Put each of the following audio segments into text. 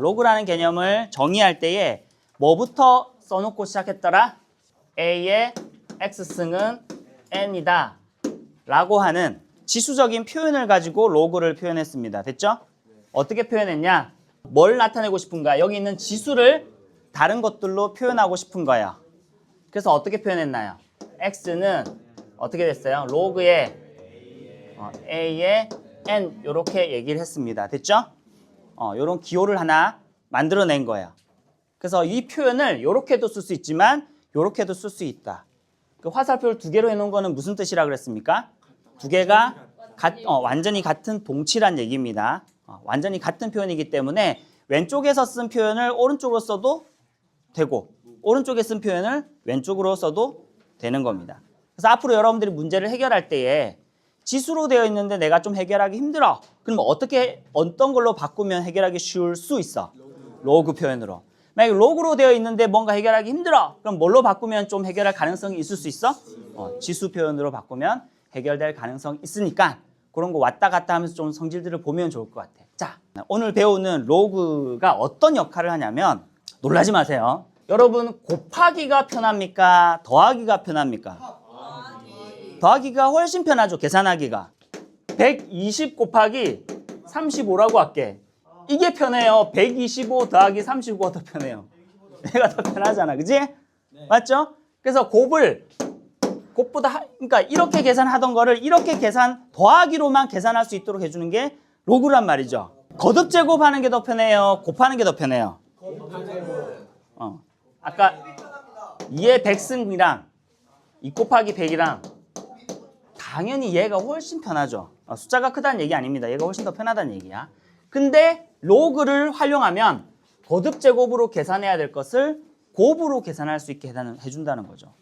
로그라는 개념을 정의할 때에 뭐부터 써놓고 시작했더라? A의 x승은 n이다 라고 하는 지수적인 표현을 가지고 로그를 표현했습니다. 됐죠? 어떻게 표현했냐? 뭘 나타내고 싶은가? 여기 있는 지수를 다른 것들로 표현하고 싶은 거예요. 그래서 어떻게 표현했나요? x는 어떻게 됐어요? 로그의 a의 n 이렇게 얘기를 했습니다. 됐죠? 이런 기호를 하나 만들어낸 거예요. 그래서 이 표현을 이렇게도 쓸 수 있지만 이렇게도 쓸 수 있다. 그 화살표를 두 개로 해놓은 거는 무슨 뜻이라 그랬습니까? 두 개가 완전히 같은 동치란 얘기입니다. 완전히 같은 표현이기 때문에 왼쪽에서 쓴 표현을 오른쪽으로 써도 되고 오른쪽에 쓴 표현을 왼쪽으로 써도 되는 겁니다. 그래서 앞으로 여러분들이 문제를 해결할 때에 지수로 되어 있는데 내가 좀 해결하기 힘들어. 그럼 어떤 걸로 바꾸면 해결하기 쉬울 수 있어? 로그 표현으로. 만약에 로그로 되어 있는데 뭔가 해결하기 힘들어. 그럼 뭘로 바꾸면 좀 해결할 가능성이 있을 수 있어? 지수 표현으로 바꾸면 해결될 가능성이 있으니까 그런 거 왔다 갔다 하면서 좀 성질들을 보면 좋을 것 같아. 자, 오늘 배우는 로그가 어떤 역할을 하냐면 놀라지 마세요. 여러분 곱하기가 편합니까? 더하기가 편합니까? 더하기가 훨씬 편하죠. 계산하기가. 120 곱하기 35라고 할게. 이게 편해요. 125 더하기 35가 더 편해요. 얘가 더 편하잖아. 그지? 네. 맞죠? 그래서 곱보다 그러니까 이렇게 계산하던 거를 이렇게 더하기로만 계산할 수 있도록 해주는 게 로그란 말이죠. 거듭 제곱하는 게 더 편해요. 곱하는 게 더 편해요. 아까 2의 100승이랑 2 곱하기 100이랑 당연히 얘가 훨씬 편하죠. 숫자가 크다는 얘기 아닙니다. 얘가 훨씬 더 편하다는 얘기야. 근데 로그를 활용하면 거듭 제곱으로 계산해야 될 것을 곱으로 계산할 수 있게 해준다는 거죠.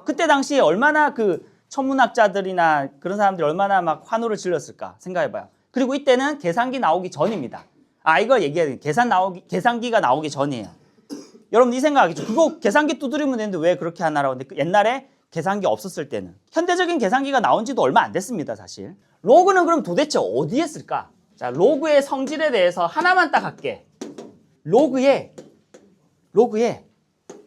그때 당시에 얼마나 그 천문학자들이나 그런 사람들이 얼마나 막 환호를 질렀을까 생각해봐요. 그리고 이때는 계산기 나오기 전입니다. 이거 얘기해야 돼. 계산기가 나오기 전이에요. 여러분 이 생각하겠죠. 그거 계산기 두드리면 되는데 왜 그렇게 하나라고. 근데 옛날에 계산기 없었을 때는. 현대적인 계산기가 나온 지도 얼마 안 됐습니다, 사실. 로그는 그럼 도대체 어디에 쓸까? 자, 로그의 성질에 대해서 하나만 딱 할게. 로그의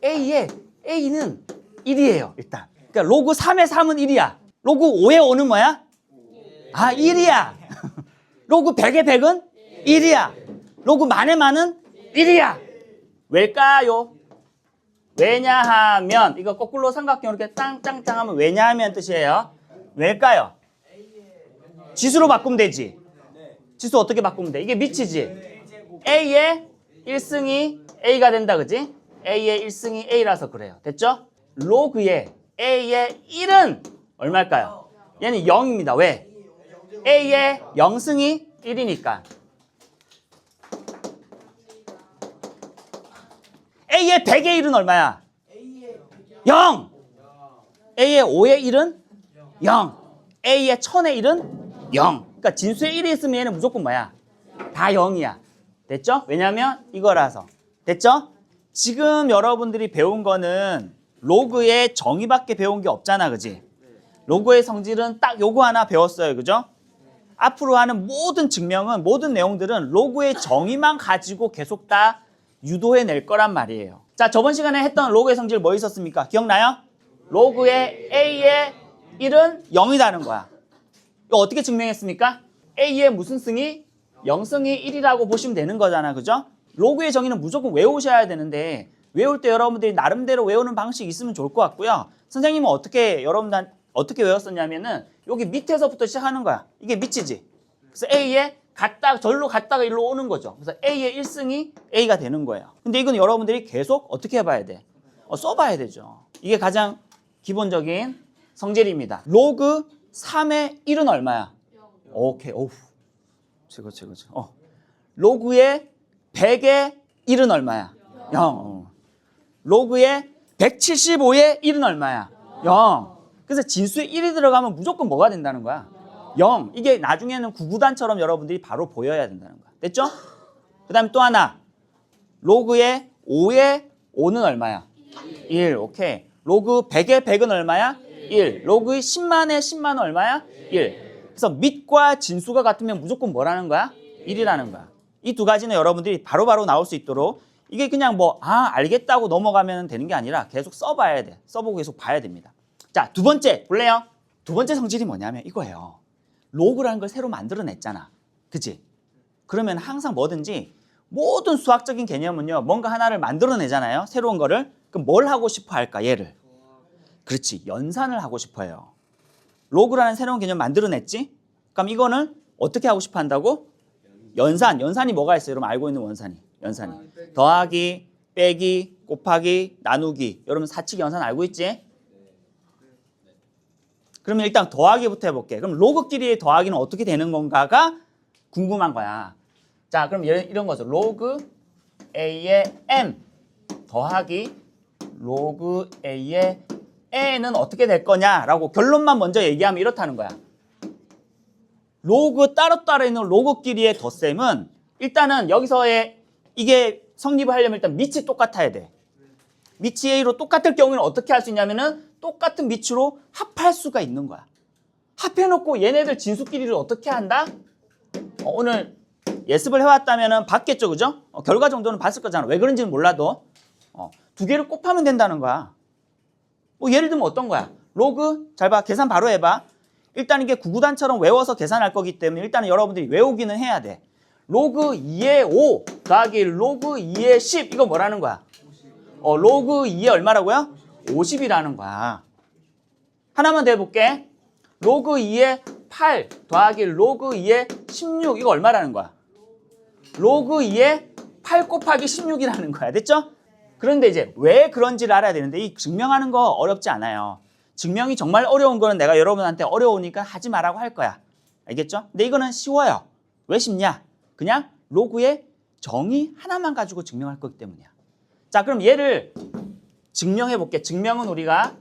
A는 1이에요, 일단. 그러니까 로그 3의 3은 1이야. 로그 5의 5는 뭐야? 1이야. 로그 100의 100은 1이야. 로그 만의 만은 1이야. 왜일까요? 왜냐하면 이거 거꾸로 삼각형 이렇게 짱짱짱 하면 왜냐하면 뜻이에요. 왜일까요? 지수로 바꾸면 되지. 지수 어떻게 바꾸면 돼? 이게 미치지. A의 1승이 A가 된다, 그지? A의 1승이 A라서 그래요. 됐죠? 로그의 A의 1은 얼마일까요? 얘는 0입니다. 왜? A의 0승이 1이니까. A의 100의 1은 얼마야? 0! A의 5의 1은 0. A의 1000의 1은 0. 그러니까 진수에 1이 있으면 얘는 무조건 뭐야? 다 0이야. 됐죠? 왜냐면 이거라서. 됐죠? 지금 여러분들이 배운 거는 로그의 정의밖에 배운 게 없잖아. 그지? 로그의 성질은 딱 요거 하나 배웠어요. 그죠? 앞으로 하는 모든 증명은, 모든 내용들은 로그의 정의만 가지고 계속 다 유도해낼 거란 말이에요. 자, 저번 시간에 했던 로그의 성질 뭐 있었습니까? 기억나요? 로그의 A의 1은 0이라는 거야. 이거 어떻게 증명했습니까? A의 무슨 승이? 0승이 1이라고 보시면 되는 거잖아. 그죠? 로그의 정의는 무조건 외우셔야 되는데 외울 때 여러분들이 나름대로 외우는 방식이 있으면 좋을 것 같고요. 선생님은 여러분들 어떻게 외웠었냐면은 여기 밑에서부터 시작하는 거야. 이게 밑이지. 그래서 A의 절로 갔다가 일로 오는 거죠. 그래서 A의 1승이 A가 되는 거예요. 근데 이건 여러분들이 계속 어떻게 해봐야 돼? 써봐야 되죠. 이게 가장 기본적인 성질입니다. 로그 3의 1은 얼마야? 0. 오케이. 오우. 최고. 로그의 100의 1은 얼마야? 0. 로그의 175의 1은 얼마야? 0. 그래서 진수에 1이 들어가면 무조건 뭐가 된다는 거야? 0. 이게 나중에는 구구단처럼 여러분들이 바로 보여야 된다는 거야. 됐죠? 그 다음에 또 하나. 로그의 5의 5는 얼마야? 1. 오케이. 로그 100의 100은 얼마야? 1. 로그의 10만의 10만은 얼마야? 1. 그래서 밑과 진수가 같으면 무조건 뭐라는 거야? 1이라는 거야. 이 두 가지는 여러분들이 바로바로 나올 수 있도록 이게 그냥 뭐 알겠다고 넘어가면 되는 게 아니라 계속 써봐야 돼. 써보고 계속 봐야 됩니다. 자, 두 번째 볼래요? 두 번째 성질이 뭐냐면 이거예요. 로그라는 걸 새로 만들어냈잖아. 그치? 그러면 항상 뭐든지 모든 수학적인 개념은요. 뭔가 하나를 만들어내잖아요. 새로운 거를. 그럼 뭘 하고 싶어 할까? 얘를. 그렇지. 연산을 하고 싶어요. 로그라는 새로운 개념 만들어냈지? 그럼 이거는 어떻게 하고 싶어 한다고? 연산. 연산이 뭐가 있어요? 여러분 알고 있는 연산이. 더하기, 빼기, 곱하기, 나누기. 여러분 사칙 연산 알고 있지? 그러면 일단 더하기부터 해볼게. 그럼 로그끼리의 더하기는 어떻게 되는 건가가 궁금한 거야. 자, 그럼 이런 거죠. 로그 A의 M 더하기 로그 A의 N은 어떻게 될 거냐라고 결론만 먼저 얘기하면 이렇다는 거야. 로그 따로따로 있는 로그끼리의 덧셈은 일단은 여기서의 이게 성립을 하려면 일단 밑이 똑같아야 돼. 밑이 A로 똑같을 경우에는 어떻게 할 수 있냐면은 똑같은 밑으로 합할 수가 있는 거야. 합해놓고 얘네들 진수끼리를 어떻게 한다? 오늘 예습을 해왔다면은 봤겠죠, 그죠? 결과 정도는 봤을 거잖아. 왜 그런지는 몰라도 두 개를 곱하면 된다는 거야. 뭐 예를 들면 어떤 거야? 로그 잘 봐, 계산 바로 해봐. 일단 이게 구구단처럼 외워서 계산할 거기 때문에 일단은 여러분들이 외우기는 해야 돼. 로그 2의 5 더하기 로그 2의 10 이거 뭐라는 거야? 로그 2의 얼마라고요? 50이라는 거야. 하나만 더 해볼게. 로그 2의 8 더하기 로그 2의 16 이거 얼마라는 거야? 로그 2의 8 곱하기 16이라는 거야. 됐죠? 그런데 이제 왜 그런지를 알아야 되는데 이 증명하는 거 어렵지 않아요. 증명이 정말 어려운 거는 내가 여러분한테 어려우니까 하지 말라고 할 거야. 알겠죠? 근데 이거는 쉬워요. 왜 쉽냐? 그냥 로그의 정의 하나만 가지고 증명할 거기 때문이야. 자, 그럼 얘를 증명해 볼게. 증명은 우리가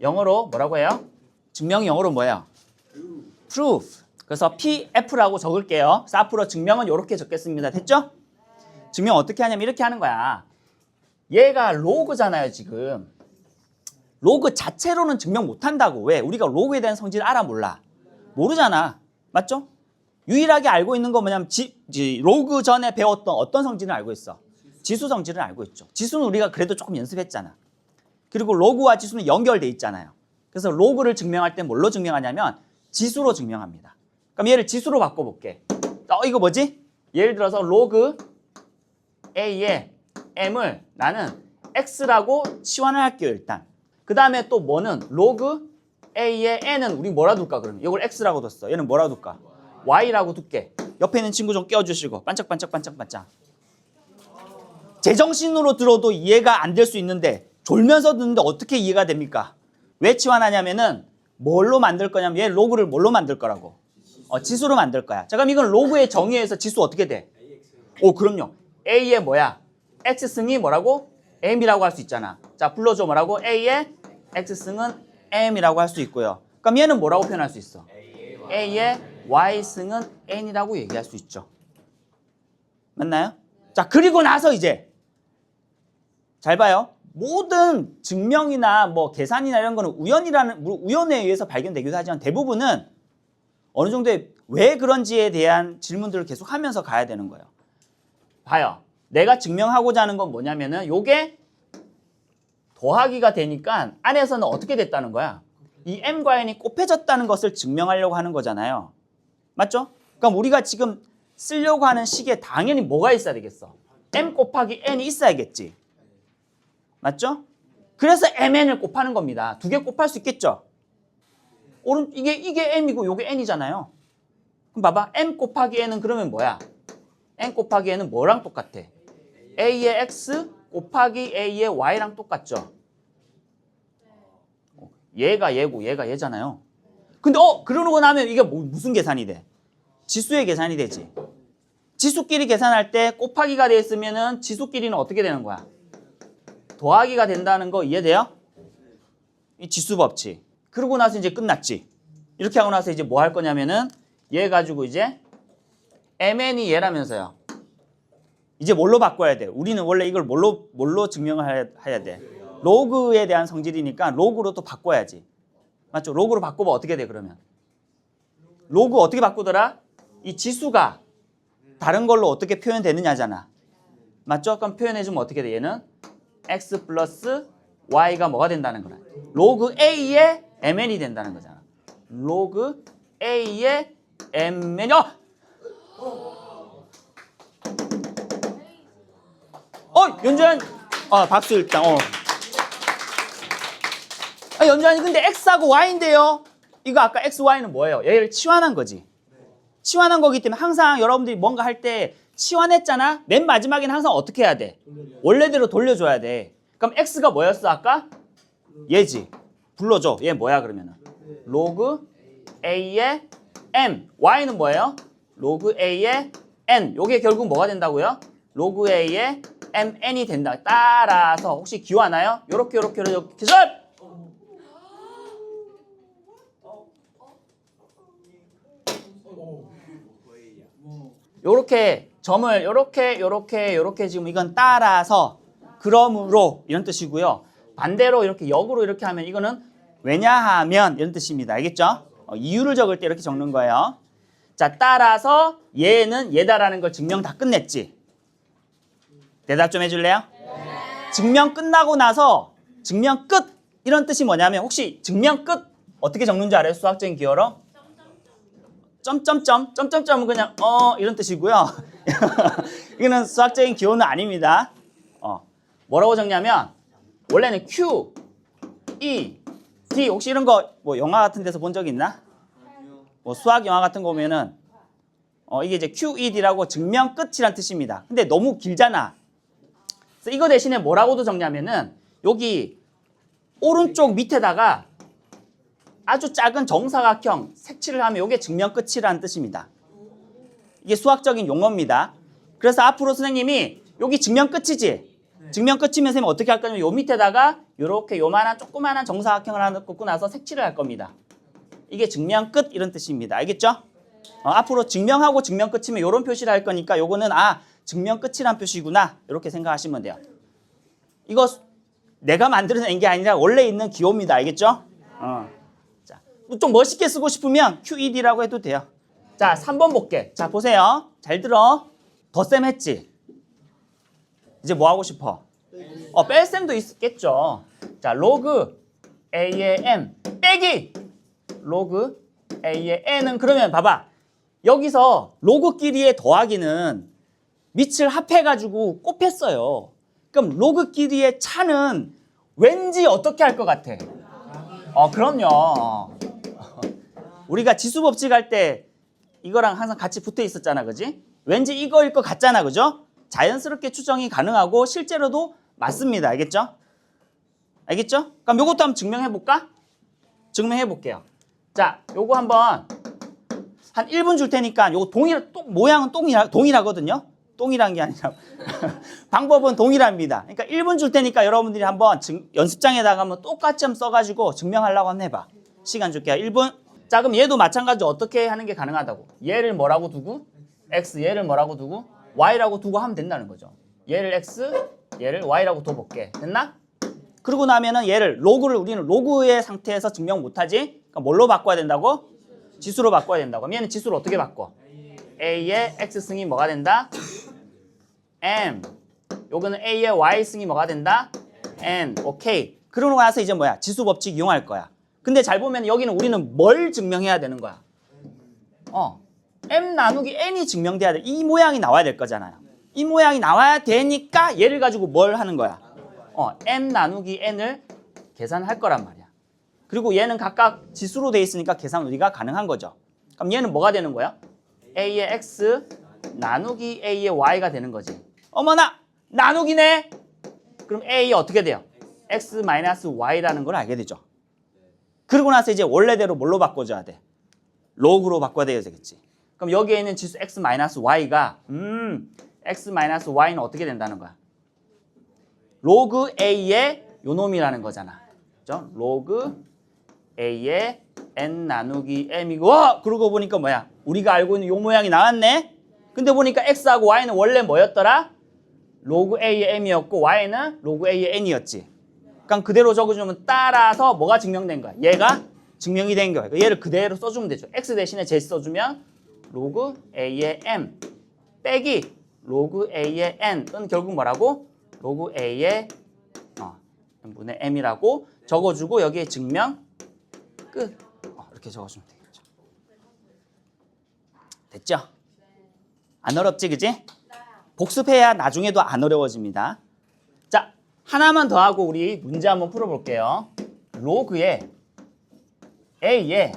영어로 뭐라고 해요? 증명이 영어로 뭐예요? proof. 그래서 PF라고 적을게요. 그래서 앞으로 증명은 이렇게 적겠습니다. 됐죠? 증명 어떻게 하냐면 이렇게 하는 거야. 얘가 로그잖아요, 지금. 로그 자체로는 증명 못한다고. 왜? 우리가 로그에 대한 성질을 알아 몰라? 모르잖아. 맞죠? 유일하게 알고 있는 건 뭐냐면 로그 전에 배웠던 어떤 성질을 알고 있어? 지수 성질을 알고 있죠. 지수는 우리가 그래도 조금 연습했잖아. 그리고 로그와 지수는 연결돼 있잖아요. 그래서 로그를 증명할 때 뭘로 증명하냐면 지수로 증명합니다. 그럼 얘를 지수로 바꿔볼게. 이거 뭐지? 예를 들어서 로그 A의 M을 나는 X라고 치환을 할게요, 일단. 그 다음에 또 뭐는 로그 A의 N은 우리 뭐라 둘까, 그러면? 이걸 X라고 뒀어. 얘는 뭐라 둘까? Y라고 둘게. 옆에 있는 친구 좀 껴주시고. 반짝반짝반짝반짝. 제정신으로 들어도 이해가 안 될 수 있는데 졸면서 듣는데 어떻게 이해가 됩니까? 왜 치환하냐면은 뭘로 만들 거냐면 얘 로그를 뭘로 만들 거라고? 지수로 만들 거야. 자, 그럼 이건 로그의 정의에서 지수 어떻게 돼? 그럼요. A의 뭐야? X승이 뭐라고? M이라고 할 수 있잖아. 자, 불러줘. 뭐라고? A의 X승은 M이라고 할 수 있고요. 그럼 얘는 뭐라고 표현할 수 있어? A의 Y승은 N이라고 얘기할 수 있죠. 맞나요? 자, 그리고 나서 이제 잘 봐요. 모든 증명이나 뭐 계산이나 이런 거는 우연에 의해서 발견되기도 하지만 대부분은 어느 정도의 왜 그런지에 대한 질문들을 계속 하면서 가야 되는 거예요. 봐요. 내가 증명하고자 하는 건 뭐냐면은 요게 더하기가 되니까 안에서는 어떻게 됐다는 거야? 이 M과 N이 곱해졌다는 것을 증명하려고 하는 거잖아요. 맞죠? 그럼 우리가 지금 쓰려고 하는 식에 당연히 뭐가 있어야 되겠어? M 곱하기 N이 있어야겠지. 맞죠? 그래서 MN을 곱하는 겁니다. 두 개 곱할 수 있겠죠? 이게 M이고 요게 N이잖아요. 그럼 봐봐. M 곱하기 N은 그러면 뭐야? N 곱하기 N은 뭐랑 똑같아? A의 X 곱하기 A의 Y랑 똑같죠? 얘가 얘고 얘가 얘잖아요. 근데 그러고 나면 이게 무슨 계산이 돼? 지수의 계산이 되지. 지수끼리 계산할 때 곱하기가 돼 있으면은 지수끼리는 어떻게 되는 거야? 더하기가 된다는 거 이해돼요? 이 지수 법칙. 그러고 나서 이제 끝났지. 이렇게 하고 나서 이제 뭐 할 거냐면은 얘 가지고 이제 MN이 얘라면서요. 이제 뭘로 바꿔야 돼? 우리는 원래 이걸 뭘로 증명을 해야 돼? 로그에 대한 성질이니까 로그로 또 바꿔야지. 맞죠? 로그로 바꾸면 어떻게 돼, 그러면? 로그 어떻게 바꾸더라? 이 지수가 다른 걸로 어떻게 표현되느냐잖아. 맞죠? 그럼 표현해주면 어떻게 돼? 얘는 x 플러스 y가 뭐가 된다는 거야? 로그 a의 mn이 된다는 거잖아. 로그 a의 mn이 연주한 박수 일단 연주한이 근데 x하고 y인데요. 이거 아까 x, y는 뭐예요? 얘를 치환한 거지. 치환한 거기 때문에 항상 여러분들이 뭔가 할 때 치환했잖아. 맨 마지막에는 항상 어떻게 해야 돼? 원래대로 돌려줘야 돼. 그럼 x가 뭐였어 아까? 얘지. 불러줘. 얘 뭐야 그러면은? 로그 a의 m. y는 뭐예요? 로그 a의 n. 요게 결국 뭐가 된다고요? 로그 a의 mn이 된다. 따라서 혹시 기억나요? 요렇게 기절! 요렇게 점을 요렇게 지금 이건 따라서 그러므로 이런 뜻이고요. 반대로 이렇게 역으로 이렇게 하면 이거는 왜냐하면 이런 뜻입니다. 알겠죠? 이유를 적을 때 이렇게 적는 거예요. 자, 따라서 얘는 얘다라는 걸 증명 다 끝냈지. 대답 좀 해줄래요? 네. 증명 끝나고 나서 증명 끝 이런 뜻이 뭐냐면 혹시 증명 끝 어떻게 적는 줄 알아요? 수학적인 기어로? 점점점은 그냥 이런 뜻이고요. 이거는 수학적인 기호는 아닙니다. 뭐라고 적냐면 원래는 Q, E, D 혹시 이런 거 뭐 영화 같은 데서 본 적 있나? 뭐 수학 영화 같은 거 보면은 이게 이제 Q, E, D라고 증명 끝이란 뜻입니다. 근데 너무 길잖아. 그래서 이거 대신에 뭐라고도 적냐면은 여기 오른쪽 밑에다가 아주 작은 정사각형 색칠을 하면 이게 증명 끝이라는 뜻입니다. 이게 수학적인 용어입니다. 그래서 앞으로 선생님이 여기 증명 끝이지? 증명 끝이면 선생님 어떻게 할 거냐면 요 밑에다가 이렇게 요만한 조그만한 정사각형을 하나 넣고 나서 색칠을 할 겁니다. 이게 증명 끝 이런 뜻입니다. 알겠죠? 앞으로 증명하고 증명 끝이면 이런 표시를 할 거니까 요거는 증명 끝이란 표시구나 이렇게 생각하시면 돼요. 이거 내가 만들어낸 게 아니라 원래 있는 기호입니다. 알겠죠? 자, 좀 멋있게 쓰고 싶으면 QED라고 해도 돼요. 자, 3번 볼게. 자, 보세요. 잘 들어. 덧셈 했지? 이제 뭐 하고 싶어? 뺄셈도 있겠죠. 자, 로그 A의 M 빼기 로그 A의 N은 그러면 봐봐. 여기서 로그끼리의 더하기는 밑을 합해가지고 곱했어요. 그럼 로그끼리의 차는 왠지 어떻게 할 것 같아? 그럼요. 우리가 지수 법칙 할 때 이거랑 항상 같이 붙어 있었잖아, 그지? 왠지 이거일 것 같잖아, 그죠? 자연스럽게 추정이 가능하고 실제로도 맞습니다. 알겠죠? 알겠죠? 그럼 요것도 한번 증명해 볼까? 증명해 볼게요. 자, 요거 한번 한 1분 줄 테니까 요거 모양은 동일하거든요. 동일한 게 아니라 방법은 동일합니다. 그러니까 1분 줄 테니까 여러분들이 한번 연습장에다가 한번 똑같이 한번 써가지고 증명하려고 한번 해봐. 시간 줄게요. 1분. 자, 그럼 얘도 마찬가지로 어떻게 하는 게 가능하다고? 얘를 뭐라고 두고? X, 얘를 뭐라고 두고? Y라고 두고 하면 된다는 거죠. 얘를 X, 얘를 Y라고 둬볼게. 됐나? 그러고 나면은 얘를 우리는 로그의 상태에서 증명 못하지? 그럼 뭘로 바꿔야 된다고? 지수로 바꿔야 된다고. 그럼 얘는 지수로 어떻게 바꿔? A의 X승이 뭐가 된다? M. 요거는 A의 Y승이 뭐가 된다? N. 오케이. 그러고 나서 이제 뭐야? 지수 법칙 이용할 거야. 근데 잘 보면 여기는 우리는 뭘 증명해야 되는 거야? M 나누기 N이 증명돼야 돼. 이 모양이 나와야 될 거잖아요. 이 모양이 나와야 되니까 얘를 가지고 뭘 하는 거야? M 나누기 N을 계산할 거란 말이야. 그리고 얘는 각각 지수로 돼 있으니까 계산 우리가 가능한 거죠. 그럼 얘는 뭐가 되는 거야? A의 X 나누기 A의 Y가 되는 거지. 어머나! 나누기네! 그럼 A 어떻게 돼요? X 마이너스 Y라는 걸 알게 되죠. 그러고 나서 이제 원래대로 뭘로 바꿔줘야 돼? 로그로 바꿔야 되겠지. 그럼 여기에 있는 지수 X 마이너스 Y가 X 마이너스 Y는 어떻게 된다는 거야? 로그 A의 요놈이라는 거잖아. 그죠? 로그 A의 N 나누기 M이고 그러고 보니까 뭐야? 우리가 알고 있는 요 모양이 나왔네? 근데 보니까 X하고 Y는 원래 뭐였더라? 로그 A의 M이었고 Y는 로그 A의 N이었지. 그럼 그대로 적어주면 따라서 뭐가 증명된 거야? 얘가 증명이 된 거야. 얘를 그대로 써주면 되죠. X 대신에 Z 써주면 로그 A의 M 빼기 로그 a의 n은 결국 뭐라고? 로그 a의 n분의 m이라고 적어주고 여기에 증명 끝. 이렇게 적어주면 되겠죠. 됐죠? 안 어렵지, 그지? 복습해야 나중에도 안 어려워집니다. 자, 하나만 더 하고 우리 문제 한번 풀어볼게요. 로그에 a에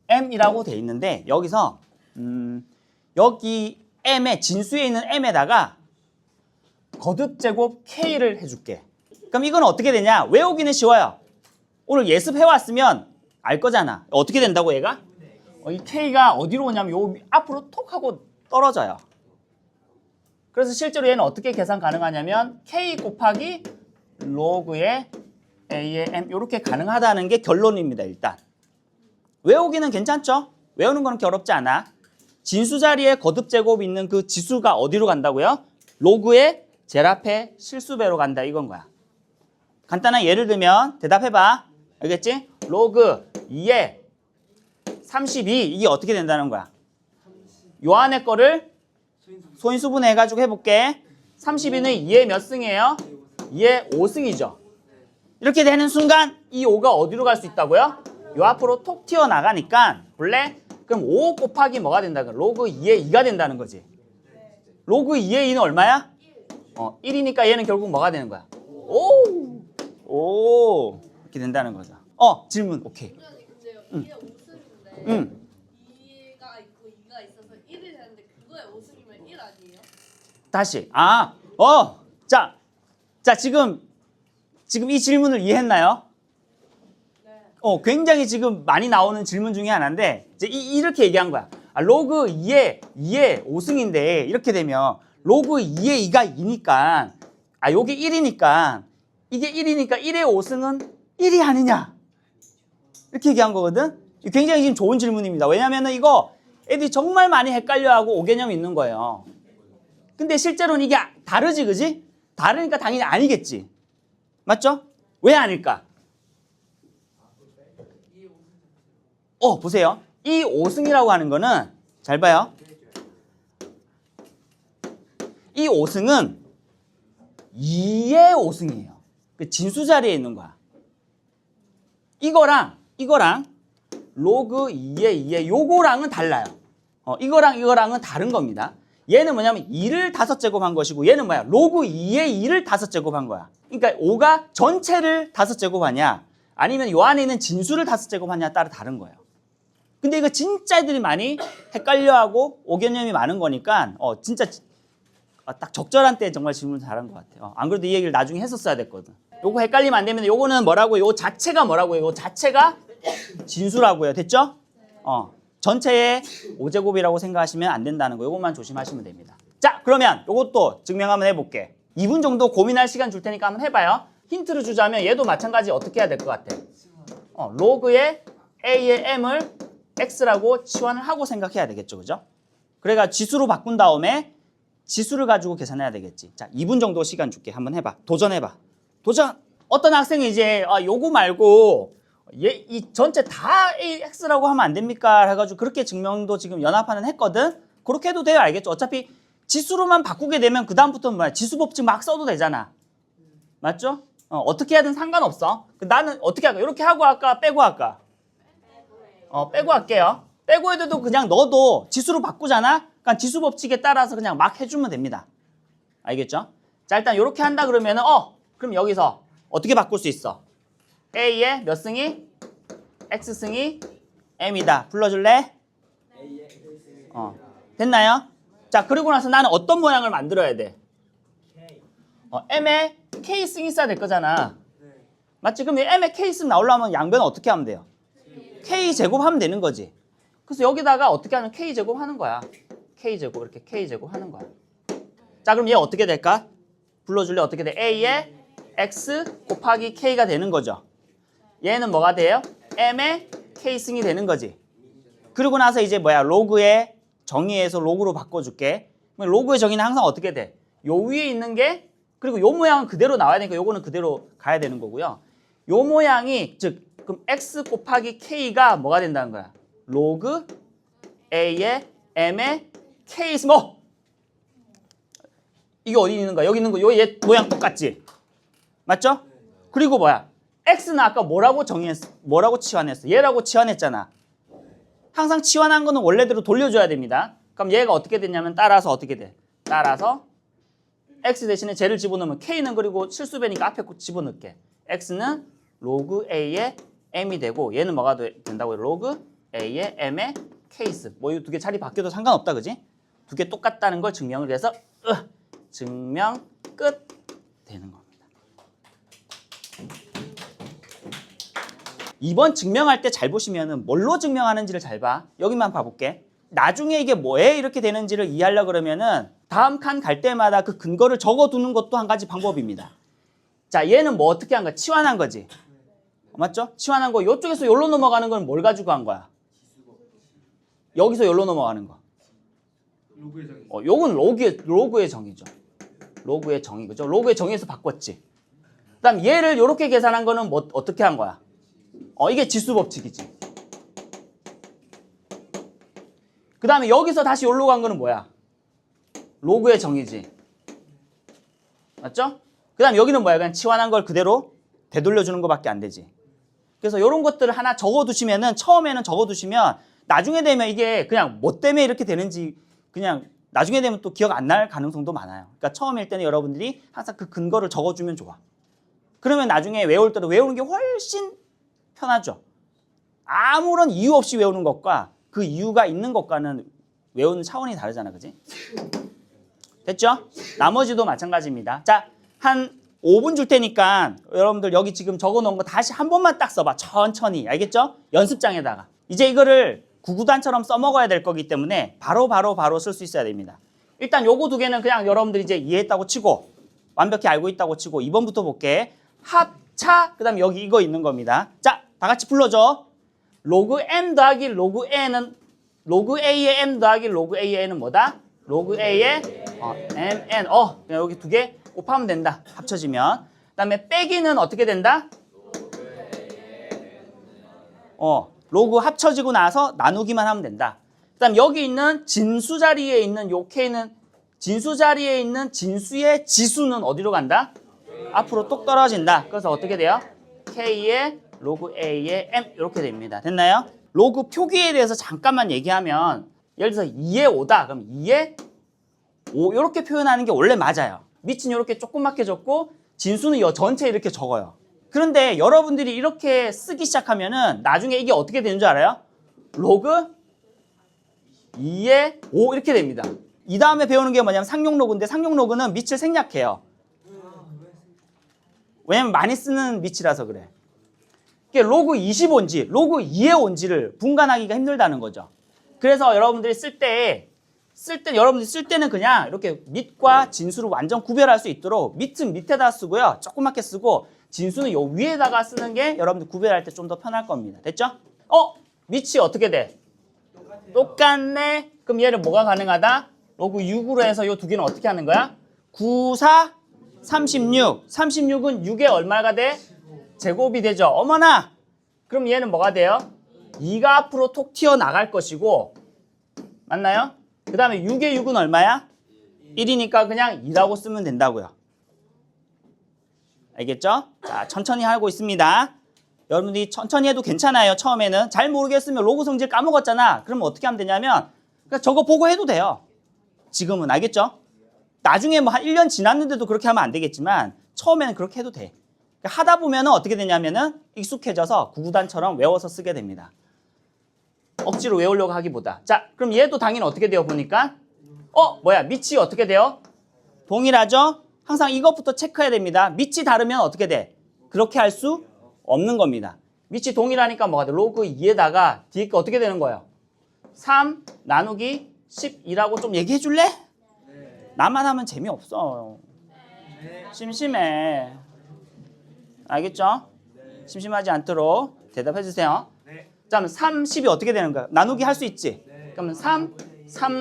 m이라고 돼 있는데 여기서 여기 m에 진수에 있는 m에다가 거듭제곱 k를 해줄게. 그럼 이건 어떻게 되냐? 외우기는 쉬워요. 오늘 예습해왔으면 알 거잖아. 어떻게 된다고 얘가? 이 k가 어디로 오냐면 요 앞으로 톡 하고 떨어져요. 그래서 실제로 얘는 어떻게 계산 가능하냐면 k 곱하기 로그의 a의 m 이렇게 가능하다는 게 결론입니다. 일단 외우기는 괜찮죠? 외우는 거는 그렇게 어렵지 않아. 진수 자리에 거듭제곱 있는 그 지수가 어디로 간다고요? 로그의 제일 앞에 실수배로 간다 이건 거야. 간단한 예를 들면 대답해봐. 알겠지? 로그 2에 32 이게 어떻게 된다는 거야? 요 안에 거를 소인수분 해가지고 해볼게. 32는 2의 몇 승이에요? 2의 5승이죠. 이렇게 되는 순간 이 5가 어디로 갈 수 있다고요? 요 앞으로 톡 튀어나가니까 원래 그럼 5 곱하기 뭐가 된다는 거야? 로그 2의 2가 된다는 거지. 로그 2의 2는 얼마야? 1이니까 얘는 결국 뭐가 되는 거야? 오 이렇게 된다는 거죠. 질문 오케이. 근데요, 2의 5승인데 2가 있고 2가 있어서 1이 되는데 그거에 5승이면 1 아니에요? 다시 자 지금 이 질문을 이해했나요? 네. 굉장히 지금 많이 나오는 질문 중에 하나인데 이제 이렇게 얘기한 거야. 로그 2의 5승인데 이렇게 되면 로그 2의 2가 2니까 요게 1이니까 이게 1이니까 1의 5승은 1이 아니냐 이렇게 얘기한 거거든. 굉장히 지금 좋은 질문입니다. 왜냐면은 이거 애들이 정말 많이 헷갈려하고 오개념이 있는 거예요. 근데 실제로는 이게 다르지, 그지? 다르니까 당연히 아니겠지. 맞죠? 왜 아닐까? 보세요. 이 5승이라고 하는 거는 잘 봐요. 이 5승은 2의 5승이에요. 그 진수 자리에 있는 거야. 이거랑 로그 2의 2의 요거랑은 달라요. 이거랑은 다른 겁니다. 얘는 뭐냐면 2를 5제곱한 것이고 얘는 뭐야? 로그 2의 2를 5제곱한 거야. 그러니까 5가 전체를 5제곱하냐 아니면 요 안에 있는 진수를 5제곱하냐에 따라 다른 거예요. 근데 이거 진짜 애들이 많이 헷갈려하고 오개념이 많은 거니까 진짜 딱 적절한 때 정말 질문 잘한 것 같아요. 안 그래도 이 얘기를 나중에 했었어야 됐거든. 요거 헷갈리면 안 되면 요거는 뭐라고요? 요 자체가 뭐라고요? 요 자체가 진수라고요. 됐죠? 전체의 5제곱이라고 생각하시면 안 된다는 거. 요것만 조심하시면 됩니다. 자, 그러면 요것도 증명 한번 해볼게. 2분 정도 고민할 시간 줄 테니까 한번 해봐요. 힌트를 주자면 얘도 마찬가지 어떻게 해야 될 것 같아? 로그의 a의 m을 x라고 치환을 하고 생각해야 되겠죠. 그죠? 그래가 지수로 바꾼 다음에 지수를 가지고 계산해야 되겠지. 자, 2분 정도 시간 줄게. 한번 해봐. 도전해봐. 도전! 어떤 학생이 이제 요거 말고 이 전체 다 AX라고 하면 안 됩니까? 해가지고 그렇게 증명도 지금 연합하는 했거든? 그렇게 해도 돼요. 알겠죠? 어차피 지수로만 바꾸게 되면 그 다음부터는 뭐야? 지수 법칙 막 써도 되잖아. 맞죠? 어떻게 하든 상관없어. 나는 어떻게 할까? 이렇게 하고 할까? 빼고 할까? 빼고 할게요. 빼고 해도 그냥 너도 지수로 바꾸잖아? 그러니까 지수 법칙에 따라서 그냥 막 해주면 됩니다. 알겠죠? 자, 일단 이렇게 한다 그러면은 그럼 여기서 어떻게 바꿀 수 있어? A의 몇 승이? X승이 M이다. 불러줄래? 됐나요? 자, 그리고 나서 나는 어떤 모양을 만들어야 돼? M의 K승이 있어야 될 거잖아. 맞지? 그럼 M의 K승 나오려면 양변은 어떻게 하면 돼요? K제곱 하면 되는 거지. 그래서 여기다가 어떻게 하면 K제곱 하는 거야. K제곱 이렇게 K제곱 하는 거야. 자, 그럼 얘 어떻게 될까? 불러줄래? 어떻게 돼? A의 X 곱하기 K가 되는 거죠. 얘는 뭐가 돼요? M의 K승이 되는 거지. 그리고 나서 이제 뭐야? 로그의 정의에서 로그로 바꿔줄게. 로그의 정의는 항상 어떻게 돼? 요 위에 있는 게 그리고 요 모양은 그대로 나와야 되니까 요거는 그대로 가야 되는 거고요. 요 모양이 즉 그럼 X 곱하기 K가 뭐가 된다는 거야? 로그 A의 M의 K승. 이게 어디 있는 거야? 여기 있는 거, 요 얘 모양 똑같지? 맞죠? 그리고 뭐야? x는 아까 뭐라고 뭐라고 치환했어? 얘라고 치환했잖아. 항상 치환한 거는 원래대로 돌려줘야 됩니다. 그럼 얘가 어떻게 됐냐면 따라서 어떻게 돼? 따라서 x 대신에 쟤를 집어넣으면 k는 그리고 실수배니까 앞에 꼭 집어넣을게. x는 로그 a의 m이 되고 얘는 뭐가 된다고요? 로그 a의 m의 케이스. 뭐 이 두 개 자리 바뀌어도 상관없다, 그지? 두 개 똑같다는 걸 증명을 해서 증명 끝 되는 겁니다. 이번 증명할 때 잘 보시면은 뭘로 증명하는지를 잘 봐. 여기만 봐볼게. 나중에 이게 뭐에 이렇게 되는지를 이해하려고 그러면은 다음 칸 갈 때마다 그 근거를 적어두는 것도 한 가지 방법입니다. 자, 얘는 뭐 어떻게 한 거야? 치환한 거지. 맞죠? 치환한 거. 이쪽에서 여기로 넘어가는 건 뭘 가지고 한 거야? 여기서 여기로 넘어가는 거. 로그의 정의. 요건 로그의 정의죠. 로그의 정의, 그죠? 로그의 정의에서 바꿨지. 그 다음 얘를 이렇게 계산한 거는 뭐 어떻게 한 거야? 이게 지수 법칙이지. 그 다음에 여기서 다시 여기로 간 거는 뭐야? 로그의 정의지. 맞죠? 그 다음에 여기는 뭐야? 그냥 치환한 걸 그대로 되돌려주는 것밖에 안 되지. 그래서 이런 것들을 하나 적어두시면은, 처음에는 적어두시면 나중에 되면 이게 그냥 뭐 때문에 이렇게 되는지 그냥 나중에 되면 또 기억 안 날 가능성도 많아요. 그러니까 처음일 때는 여러분들이 항상 그 근거를 적어주면 좋아. 그러면 나중에 외울 때도 외우는 게 훨씬 편하죠. 아무런 이유 없이 외우는 것과 그 이유가 있는 것과는 외우는 차원이 다르잖아, 그지? 됐죠? 나머지도 마찬가지입니다. 자, 한 5분 줄 테니까 여러분들 여기 지금 적어놓은 거 다시 한 번만 딱 써봐. 천천히. 알겠죠? 연습장에다가. 이제 이거를 구구단처럼 써먹어야 될 거기 때문에 바로 쓸 수 있어야 됩니다. 일단 요거 두 개는 그냥 여러분들이 이제 이해했다고 치고 완벽히 알고 있다고 치고 2번부터 볼게. 합차, 그 다음에 여기 이거 있는 겁니다. 자, 다 같이 불러줘. 로그 m 더하기 로그 n은 로그 a의 m 더하기 로그 a의 n은 뭐다? 로그 a의 mn. 그냥 여기 두 개 곱하면 된다. 합쳐지면. 그 다음에 빼기는 어떻게 된다? 로그 합쳐지고 나서 나누기만 하면 된다. 그 다음 여기 있는 진수 자리에 있는 요 k는 진수 자리에 있는 진수의 지수는 어디로 간다? 앞으로 뚝 떨어진다. 그래서 어떻게 돼요? k의 로그 a의 m 이렇게 됩니다. 됐나요? 로그 표기에 대해서 잠깐만 얘기하면 예를 들어서 2의 5다. 그럼 2의 5 이렇게 표현하는 게 원래 맞아요. 밑은 이렇게 조그맣게 적고 진수는 이 전체 이렇게 적어요. 그런데 여러분들이 이렇게 쓰기 시작하면은 나중에 이게 어떻게 되는 줄 알아요? 로그 2의 5 이렇게 됩니다. 이 다음에 배우는 게 뭐냐면 상용로그인데 상용로그는 밑을 생략해요. 왜냐면 많이 쓰는 밑이라서 그래. 이게 로그 25인지 로그 2의 온지를 분간하기가 힘들다는 거죠. 그래서 여러분들이 여러분들이 쓸 때는 그냥 이렇게 밑과 진수를 완전 구별할 수 있도록 밑은 밑에다 쓰고요. 조그맣게 쓰고 진수는 요 위에다가 쓰는 게 여러분들 구별할 때 좀 더 편할 겁니다. 됐죠? 밑이 어떻게 돼? 똑같네. 그럼 얘를 뭐가 가능하다? 로그 6으로 해서 요 두 개는 어떻게 하는 거야? 9, 4, 36. 36은 6에 얼마가 돼? 제곱이 되죠. 어머나! 그럼 얘는 뭐가 돼요? 2가 앞으로 톡 튀어나갈 것이고 맞나요? 그 다음에 6의 6은 얼마야? 1이니까 그냥 2라고 쓰면 된다고요. 알겠죠? 자, 천천히 하고 있습니다. 여러분들이 천천히 해도 괜찮아요. 처음에는. 잘 모르겠으면 로그 성질 까먹었잖아. 그러면 어떻게 하면 되냐면 그냥 저거 보고 해도 돼요. 지금은. 알겠죠? 나중에 뭐 한 1년 지났는데도 그렇게 하면 안 되겠지만 처음에는 그렇게 해도 돼. 하다 보면은 어떻게 되냐면은 익숙해져서 구구단처럼 외워서 쓰게 됩니다. 억지로 외우려고 하기보다. 자, 그럼 얘도 당연히 어떻게 돼요? 보니까 밑이 어떻게 돼요? 동일하죠? 항상 이것부터 체크해야 됩니다. 밑이 다르면 어떻게 돼? 그렇게 할 수 없는 겁니다. 밑이 동일하니까 뭐가 돼? 로그 2에다가 뒤에 게 어떻게 되는 거예요? 3 나누기 12라고 좀 얘기해 줄래? 나만 하면 재미없어. 심심해. 알겠죠? 심심하지 않도록 대답해 주세요. 자, 그럼 30이 어떻게 되는 거야? 나누기 할 수 있지? 그러면 3,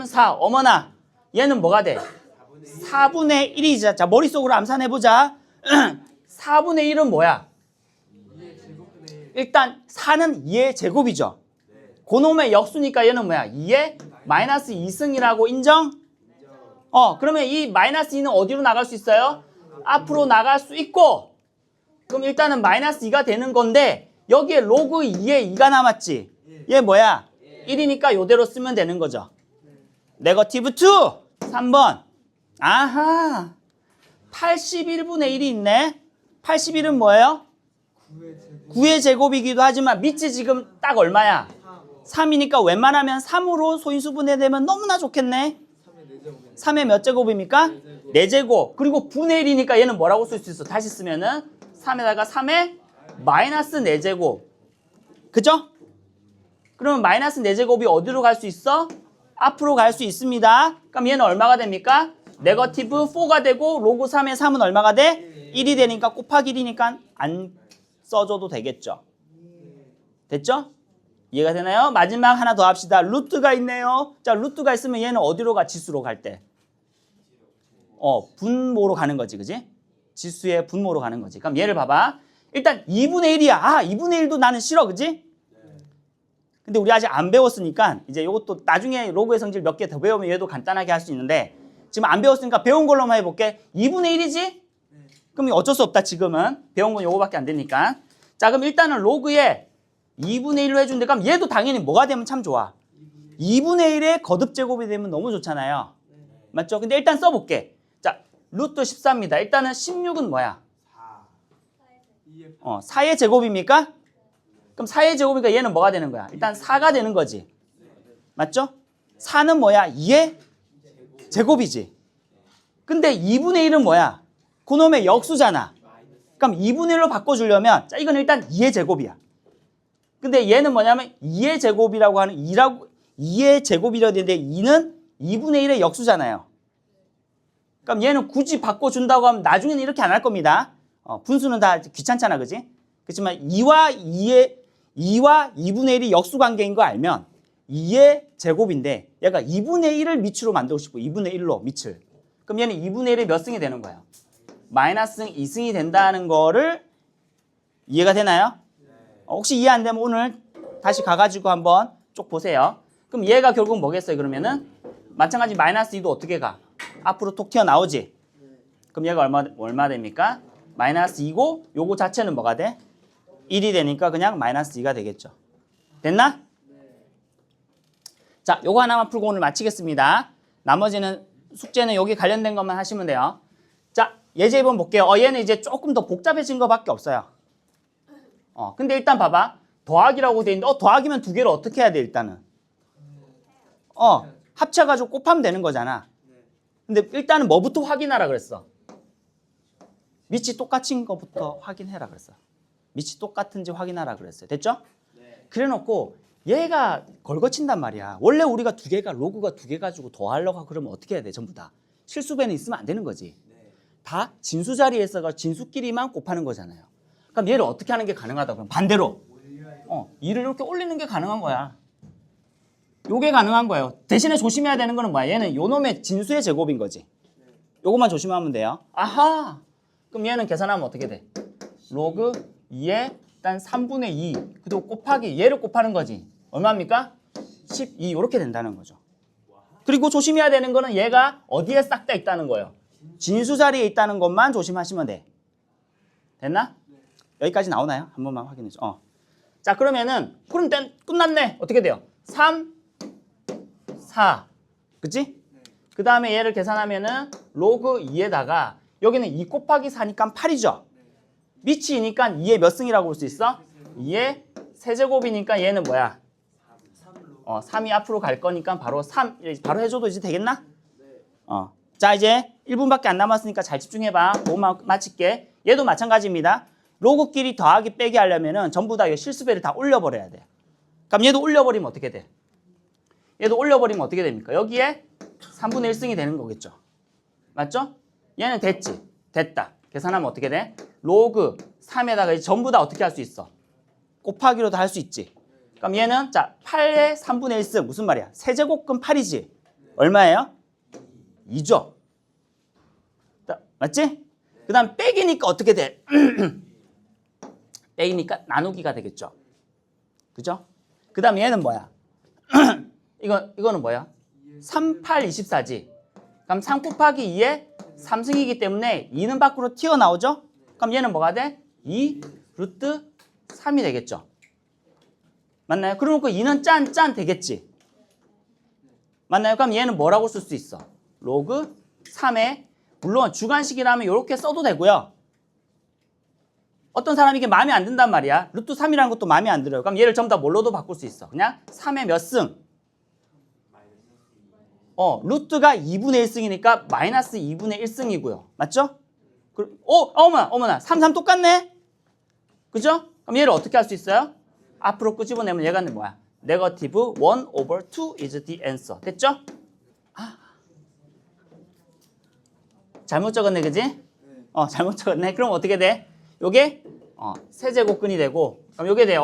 4. 어머나, 얘는 뭐가 돼? 4분의 1이자. 자, 머릿속으로 암산해보자. 4분의 1은 뭐야? 일단 4는 2의 제곱이죠. 그놈의 역수니까 얘는 뭐야? 2의 마이너스 2승이라고 인정? 그러면 이 마이너스 2는 어디로 나갈 수 있어요? 앞으로 나갈 수 있고, 그럼 일단은 마이너스 2가 되는 건데 여기에 로그 2에 2가 남았지. 얘 뭐야? 1이니까 이대로 쓰면 되는 거죠. 네거티브 2. 3번. 아하. 81분의 1이 있네. 81은 뭐예요? 9의 제곱이기도 하지만 밑이 지금 딱 얼마야? 3이니까 웬만하면 3으로 소인수분해되면 너무나 좋겠네. 3의 몇 제곱입니까? 4제곱. 그리고 분의 1이니까 얘는 뭐라고 쓸 수 있어? 다시 쓰면은 3에다가 3의 마이너스 4제곱. 그죠? 그러면 마이너스 4제곱이 어디로 갈 수 있어? 앞으로 갈 수 있습니다. 그럼 얘는 얼마가 됩니까? 네거티브 4가 되고 로그 3의 3은 얼마가 돼? 1이 되니까 곱하기 1이니까 안 써줘도 되겠죠. 됐죠? 이해가 되나요? 마지막 하나 더 합시다. 루트가 있네요. 자, 루트가 있으면 얘는 어디로 가? 지수로 갈 때. 분모로 가는 거지, 그지? 지수의 분모로 가는 거지. 그럼 얘를 봐봐. 일단 2분의 1이야. 2분의 1도 나는 싫어, 그지? 근데 우리 아직 안 배웠으니까 이제 이것도 나중에 로그의 성질 몇 개 더 배우면 얘도 간단하게 할 수 있는데 지금 안 배웠으니까 배운 걸로만 해볼게. 2분의 1이지? 그럼 어쩔 수 없다, 지금은. 배운 건 요거밖에 안 되니까. 자, 그럼 일단은 로그에 2분의 1로 해준대. 그럼 얘도 당연히 뭐가 되면 참 좋아? 2분의 1의 거듭제곱이 되면 너무 좋잖아요. 맞죠? 근데 일단 써볼게. 자, 루트 14입니다. 일단은 16은 뭐야? 4의 제곱입니까? 그럼 4의 제곱이니까 얘는 뭐가 되는 거야? 일단 4가 되는 거지. 맞죠? 4는 뭐야? 2의 제곱이지. 근데 2분의 1은 뭐야? 그놈의 역수잖아. 그럼 2분의 1로 바꿔주려면 자, 이건 일단 2의 제곱이야. 근데 얘는 뭐냐면 2의 제곱이라고 하는 2의 제곱이라고 되는데 2는 2분의 1의 역수잖아요. 그럼 얘는 굳이 바꿔준다고 하면 나중에는 이렇게 안 할 겁니다. 분수는 다 귀찮잖아, 그지? 그렇지만 2와 2분의 1이 역수 관계인 거 알면 2의 제곱인데 얘가 2분의 1을 밑으로 만들고 싶고 2분의 1로 밑을. 그럼 얘는 2분의 1의 몇 승이 되는 거예요? 마이너스 2승이 된다는 거를 이해가 되나요? 혹시 이해 안 되면 오늘 다시 가가지고 한번 쭉 보세요. 그럼 얘가 결국 뭐겠어요? 그러면은 마찬가지 마이너스 2도 어떻게 가? 앞으로 톡 튀어나오지? 그럼 얘가 얼마 됩니까? 마이너스 2고 요거 자체는 뭐가 돼? 1이 되니까 그냥 마이너스 2가 되겠죠. 됐나? 자, 요거 하나만 풀고 오늘 마치겠습니다. 나머지는 숙제는 여기 관련된 것만 하시면 돼요. 자, 예제 2번 볼게요. 얘는 이제 조금 더 복잡해진 것밖에 없어요. 근데 일단 봐봐. 더하기라고 돼 있는데 더하기면 두 개를 어떻게 해야 돼 일단은? 합쳐가지고 곱하면 되는 거잖아. 근데 일단은 뭐부터 확인하라 그랬어? 밑이 똑같은 거부터 확인해라 그랬어. 밑이 똑같은지 확인하라 그랬어요. 됐죠? 그래 놓고 얘가 걸거친단 말이야. 원래 우리가 두 개가 로그가 두 개 가지고 더하려고 그러면 어떻게 해야 돼? 전부 다. 실수배는 있으면 안 되는 거지. 다 진수 자리에서 진수끼리만 곱하는 거잖아요. 그럼 얘를 어떻게 하는 게 가능하다 그러면 반대로 2를 이렇게 올리는 게 가능한 거야. 요게 가능한 거예요. 대신에 조심해야 되는 거는 뭐야? 얘는 요놈의 진수의 제곱인 거지. 요것만 조심하면 돼요. 아하! 그럼 얘는 계산하면 어떻게 돼? 로그 2에 일단 3분의 2 그리고 곱하기 얘를 곱하는 거지. 얼마입니까? 12 이렇게 된다는 거죠. 그리고 조심해야 되는 거는 얘가 어디에 싹 다 있다는 거예요. 진수 자리에 있다는 것만 조심하시면 돼. 됐나? 여기까지 나오나요? 한 번만 확인해 줘. 자, 그러면은 그럼 끝났네. 어떻게 돼요? 3, 4. 그치? 그 다음에 얘를 계산하면은 로그 2에다가 여기는 2 곱하기 4니까 8이죠. 밑이 2니까 2의 몇 승이라고 볼 수 있어? 2의 세제곱이니까 얘는 뭐야? 3이 앞으로 갈 거니까 바로 3 바로 해줘도 이제 되겠나? 자, 이제 1분밖에 안 남았으니까 잘 집중해봐. 그것만 마칠게. 얘도 마찬가지입니다. 로그끼리 더하기 빼기 하려면은 전부 다 실수배를 다 올려버려야 돼. 그럼 얘도 올려버리면 어떻게 돼? 얘도 올려버리면 어떻게 됩니까? 여기에 3분의 1승이 되는 거겠죠. 맞죠? 얘는 됐지. 됐다. 계산하면 어떻게 돼? 로그 3에다가 전부 다 어떻게 할 수 있어? 곱하기로도 할 수 있지. 그럼 얘는 자 8의 3분의 1승 무슨 말이야? 세제곱근 8이지. 얼마예요? 2죠. 맞지? 그 다음 빼기니까 어떻게 돼? 빼기니까 나누기가 되겠죠. 그죠? 그 다음 얘는 뭐야? 이거는 뭐야? 3, 8, 24지. 그럼 3 곱하기 2의 3승이기 때문에 2는 밖으로 튀어나오죠? 그럼 얘는 뭐가 돼? 2 루트 3이 되겠죠? 맞나요? 그러면 그 2는 짠 되겠지? 맞나요? 그럼 얘는 뭐라고 쓸 수 있어? 로그 3에 물론 주관식이라면 이렇게 써도 되고요. 어떤 사람이 이게 마음에 안 든단 말이야. 루트 3이라는 것도 마음에 안 들어요. 그럼 얘를 전부 다 뭘로도 바꿀 수 있어? 그냥 3의 몇 승? 루트가 2분의 1승이니까 마이너스 2분의 1승이고요. 맞죠? 어머나 3 똑같네? 그죠? 그럼 얘를 어떻게 할 수 있어요? 앞으로 끄집어내면 얘가 뭐야? 네거티브 1 over 2 is the answer. 됐죠? 잘못 적었네, 그지? 잘못 적었네. 그럼 어떻게 돼? 요게 세제곱근이 되고, 그럼 요게 돼.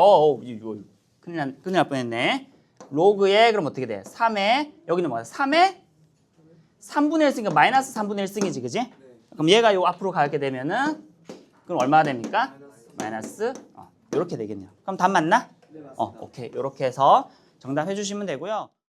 큰일 날 뻔했네. 로그에 그럼 어떻게 돼? 3에 여기는 뭐야? 3에 3분의 1승이니까 마이너스 3분의 1승이지, 그지? 그럼 얘가 요 앞으로 가게 되면은 그럼 얼마가 됩니까? 마이너스 요렇게 되겠네요. 그럼 답 맞나? 오케이. 요렇게 해서 정답 해주시면 되고요.